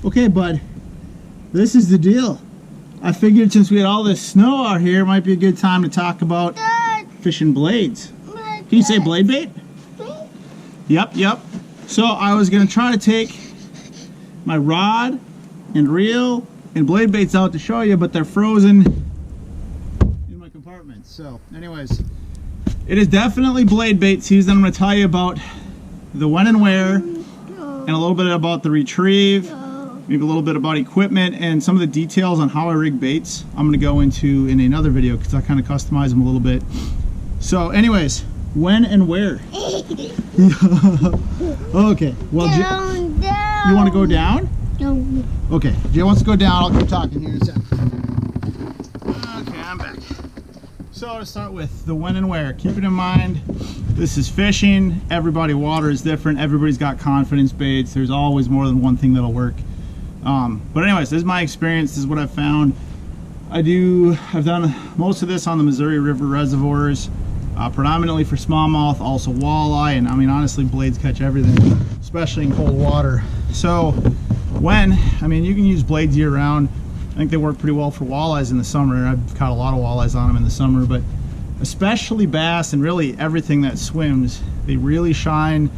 Okay, bud, this is the deal. I figured since we had all this snow out here, it might be a good time to talk about fishing blades. Can you say blade bait? Yep. So I was gonna try to take my rod and reel and blade baits out to show you, but they're frozen in my compartment. So anyways, it is definitely blade bait season. I'm gonna tell you about the when and where, and a little bit about the retrieve, maybe a little bit about equipment, and some of the details on how I rig baits I'm going to go into in another video because I kind of customize them a little bit. So anyways, when and where? Okay, well, down. You want to go down? No. Okay, Jay wants to go down. I'll keep talking here in a second. Okay, I'm back. So to start with, the when and where. Keep it in mind, this is fishing. Everybody water is different. Everybody's got confidence baits. There's always more than one thing that'll work. But anyways, this is my experience. This is what I've found. I've done most of this on the Missouri River reservoirs, predominantly for smallmouth, also walleye, and I mean, honestly, blades catch everything, especially in cold water. So I mean, you can use blades year round. I think they work pretty well for walleyes in the summer. I've caught a lot of walleyes on them in the summer, but especially bass and really everything that swims, they really shine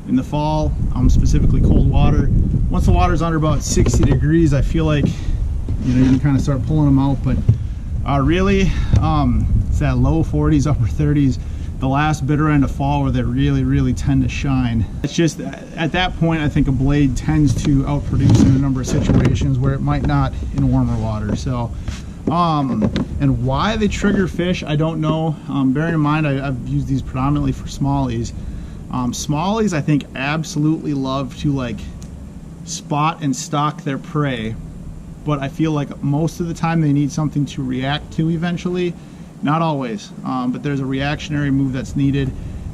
in the fall, specifically cold water. Once the water's under about 60 degrees, I feel like, you can kind of start pulling them out, but really, it's that low 40s, upper 30s, the last bitter end of fall where they really tend to shine. It's just, at that point, I think a blade tends to outproduce in a number of situations where it might not in warmer water. So, and why they trigger fish, I don't know. Bearing in mind, I've used these predominantly for smallies. Smallies, I think, absolutely love to like spot and stalk their prey, but I feel like most of the time they need something to react to eventually. Not always, but there's a reactionary move that's needed,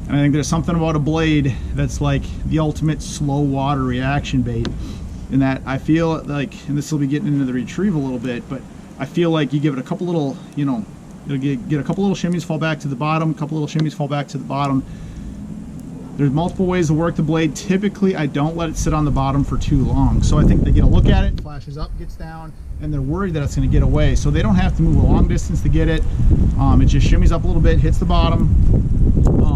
and I think there's something about a blade that's like the ultimate slow water reaction bait, in that I feel like, and this will be getting into the retrieve a little bit, but I feel like you give it a couple little, it'll get a couple little shimmies, fall back to the bottom, a couple little shimmies, fall back to the bottom. There's multiple ways to work the blade. Typically, I don't let it sit on the bottom for too long. So I think they get a look at it, flashes up, gets down, and they're worried that it's going to get away. So they don't have to move a long distance to get it. It just shimmies up a little bit, hits the bottom.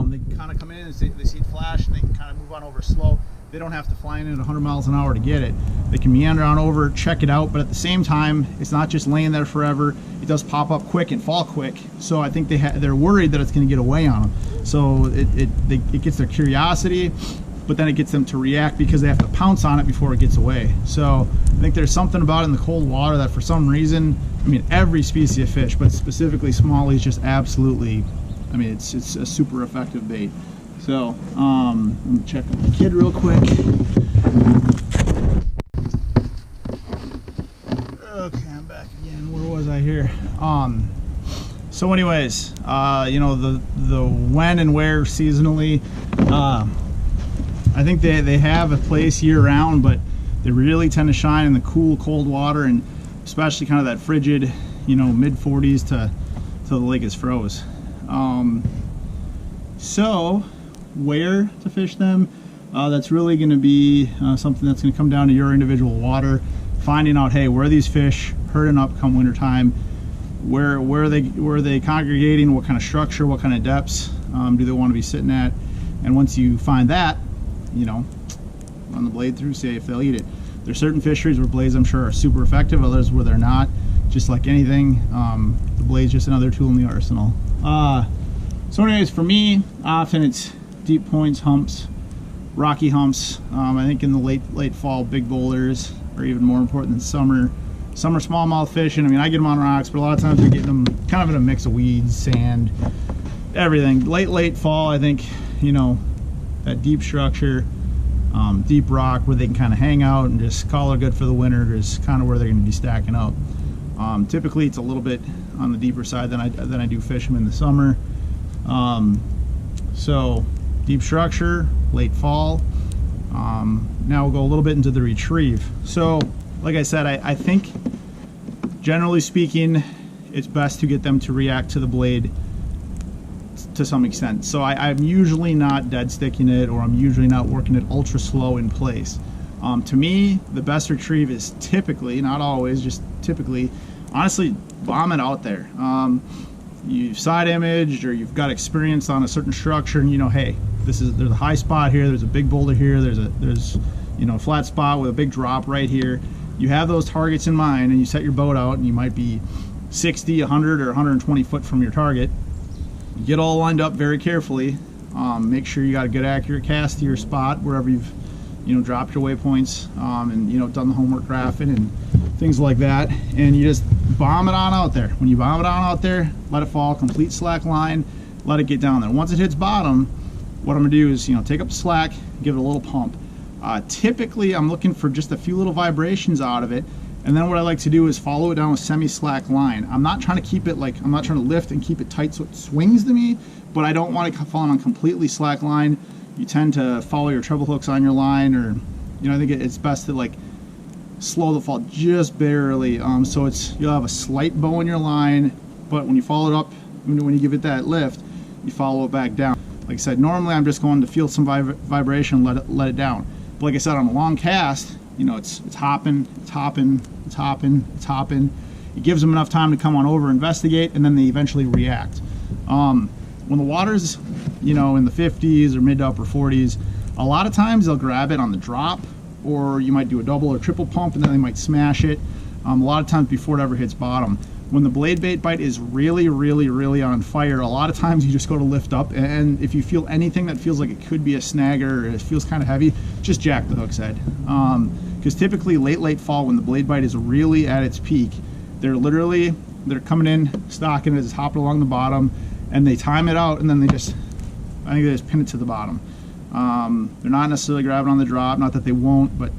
They kind of come in and they see it flash, and they can kind of move on over slow. They don't have to fly in at 100 miles an hour to get it. They can meander on over, check it out, but at the same time, it's not just laying there forever. It does pop up quick and fall quick. So I think they're worried that it's going to get away on them. So it gets their curiosity, but then it gets them to react because they have to pounce on it before it gets away. So I think there's something about it in the cold water that for some reason, I mean, every species of fish, but specifically smallies, just absolutely, I mean, it's a super effective bait. So, let me check with the kid real quick. Okay, I'm back again. Where was I here? So anyways, the when and where seasonally, I think they have a place year round, but they really tend to shine in the cool, cold water, and especially kind of that frigid, mid 40s to the lake is froze. So where to fish them, that's really going to be something that's going to come down to your individual water, finding out, hey, where are these fish herding up come winter time, where are they congregating, what kind of structure, what kind of depths do they want to be sitting at, and once you find that, run the blade through, see if they'll eat it. There's certain fisheries where blades, I'm sure, are super effective, others where they're not. Just like anything, the blade's just another tool in the arsenal. So anyways, for me, often it's deep points, humps, rocky humps. I think in the late fall, big boulders are even more important than summer. Summer smallmouth fishing, I mean, I get them on rocks, but a lot of times we're getting them kind of in a mix of weeds, sand, everything. Late fall, I think, that deep structure, deep rock where they can kind of hang out and just call it good for the winter is kind of where they're going to be stacking up. Typically, it's a little bit on the deeper side than I do fish them in the summer. So deep structure, late fall. Now we'll go a little bit into the retrieve. So like I said, I think generally speaking, it's best to get them to react to the blade to some extent. So I'm usually not dead sticking it, or I'm usually not working it ultra slow in place. To me, the best retrieve is typically, not always, just typically, honestly, bomb it out there. You've side imaged or you've got experience on a certain structure, and you know, hey, there's a high spot here, there's a big boulder here, there's you know, a flat spot with a big drop right here. You have those targets in mind, and you set your boat out, and you might be 60, 100, or 120 foot from your target. You get all lined up very carefully. Make sure you got a good accurate cast to your spot wherever you've, you know, dropped your waypoints, and you know, done the homework graphing and things like that, and you just bomb it on out there. When you bomb it on out there, let it fall, complete slack line, let it get down there. Once it hits bottom, what I'm gonna do is, you know, take up the slack, give it a little pump. Typically I'm looking for just a few little vibrations out of it, and then what I like to do is follow it down with semi-slack line. I'm not trying to keep it like, I'm not trying to lift and keep it tight so it swings to me, but I don't want it falling on completely slack line. You tend to follow your treble hooks on your line, or, you know, I think it's best to like slow the fall just barely, so you'll have a slight bow in your line, but when you follow it up, when you give it that lift, you follow it back down. Like I said, normally I'm just going to feel some vibration, let it down. But like I said, on a long cast, you know, it's hopping, it's hopping, it's hopping, it's hopping. It gives them enough time to come on over, investigate, and then they eventually react. When the water's, you know, in the 50s or mid to upper 40s, a lot of times they'll grab it on the drop, or you might do a double or triple pump, and then they might smash it. A lot of times before it ever hits bottom. When the blade bait bite is really, really, really on fire, a lot of times you just go to lift up, and if you feel anything that feels like it could be a snagger, or it feels kind of heavy, just jack the hook's head. Because typically late fall, when the blade bite is really at its peak, they're coming in, stocking it, it's hopping along the bottom, and they time it out, and then I think they just pin it to the bottom. They're not necessarily grabbing on the drop, not that they won't, but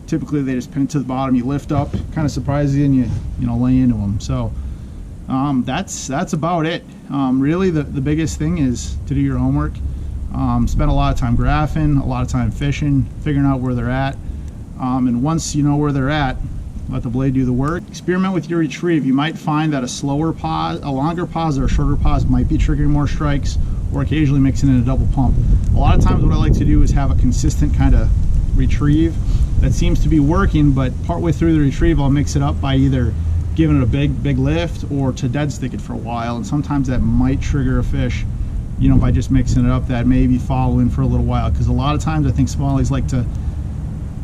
typically they just pin it to the bottom. You lift up, kind of surprise you, and you know, lay into them. So that's about it. Really the biggest thing is to do your homework. Spend a lot of time graphing, a lot of time fishing, figuring out where they're at, and once you know where they're at, let the blade do the work. Experiment with your retrieve. You might find that a slower pause, a longer pause, or a shorter pause might be triggering more strikes, or occasionally mixing in a double pump. A lot of times what I like to do is have a consistent kind of retrieve that seems to be working, but partway through the retrieve I'll mix it up by either giving it a big lift or to dead stick it for a while, and sometimes that might trigger a fish, you know, by just mixing it up that may be following for a little while. Because a lot of times I think smallies like to,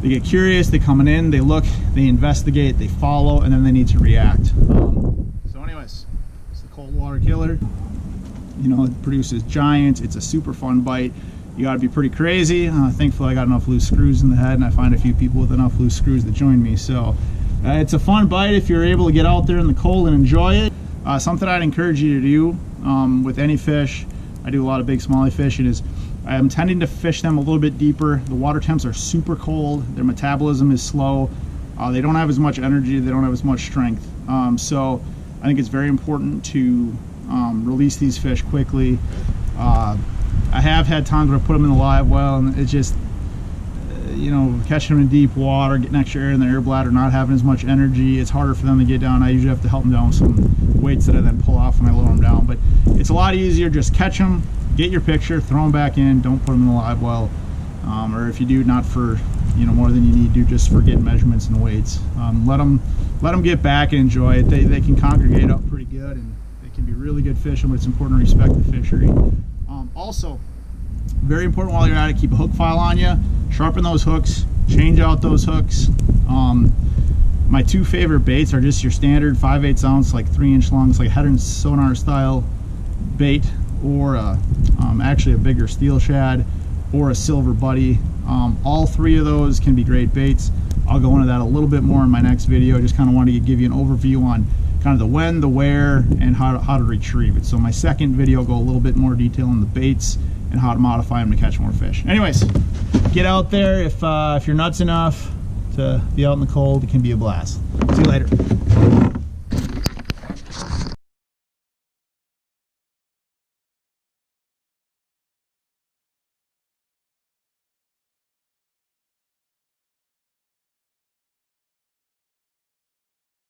they get curious, they coming in, they look, they investigate, they follow, and then they need to react. So anyways, it's the cold water killer. You know, it produces giants. It's a super fun bite. You got to be pretty crazy. Thankfully I got enough loose screws in the head, and I find a few people with enough loose screws that join me. So it's a fun bite if you're able to get out there in the cold and enjoy it. Something I'd encourage you to do with any fish, I do a lot of big smallie fishing, is I'm tending to fish them a little bit deeper. The water temps are super cold, their metabolism is slow, they don't have as much energy, they don't have as much strength. So I think it's very important to release these fish quickly. I have had times where I put them in the live well, and it's just, you know, catching them in deep water, getting extra air in their air bladder, not having as much energy, it's harder for them to get down. I usually have to help them down with some weights that I then pull off when I lower them down. But it's a lot easier, just catch them, get your picture, throw them back in, don't put them in the live well. Or if you do, not for, you know, more than you need to, just for getting measurements and weights. Let them get back and enjoy it. They can congregate up pretty good, and they can be really good fishing, but it's important to respect the fishery. Also, very important while you're at it, keep a hook file on you, sharpen those hooks, change out those hooks. My two favorite baits are just your standard 5/8 ounce, like 3-inch long, it's like head and sonar style bait, or actually a bigger steel shad, or a silver buddy. All three of those can be great baits. I'll go into that a little bit more in my next video. I just kind of wanted to give you an overview on kind of the when, the where, and how to retrieve it. So my second video will go a little bit more detail on the baits and how to modify them to catch more fish. Anyways, get out there if you're nuts enough to be out in the cold. It can be a blast. See you later.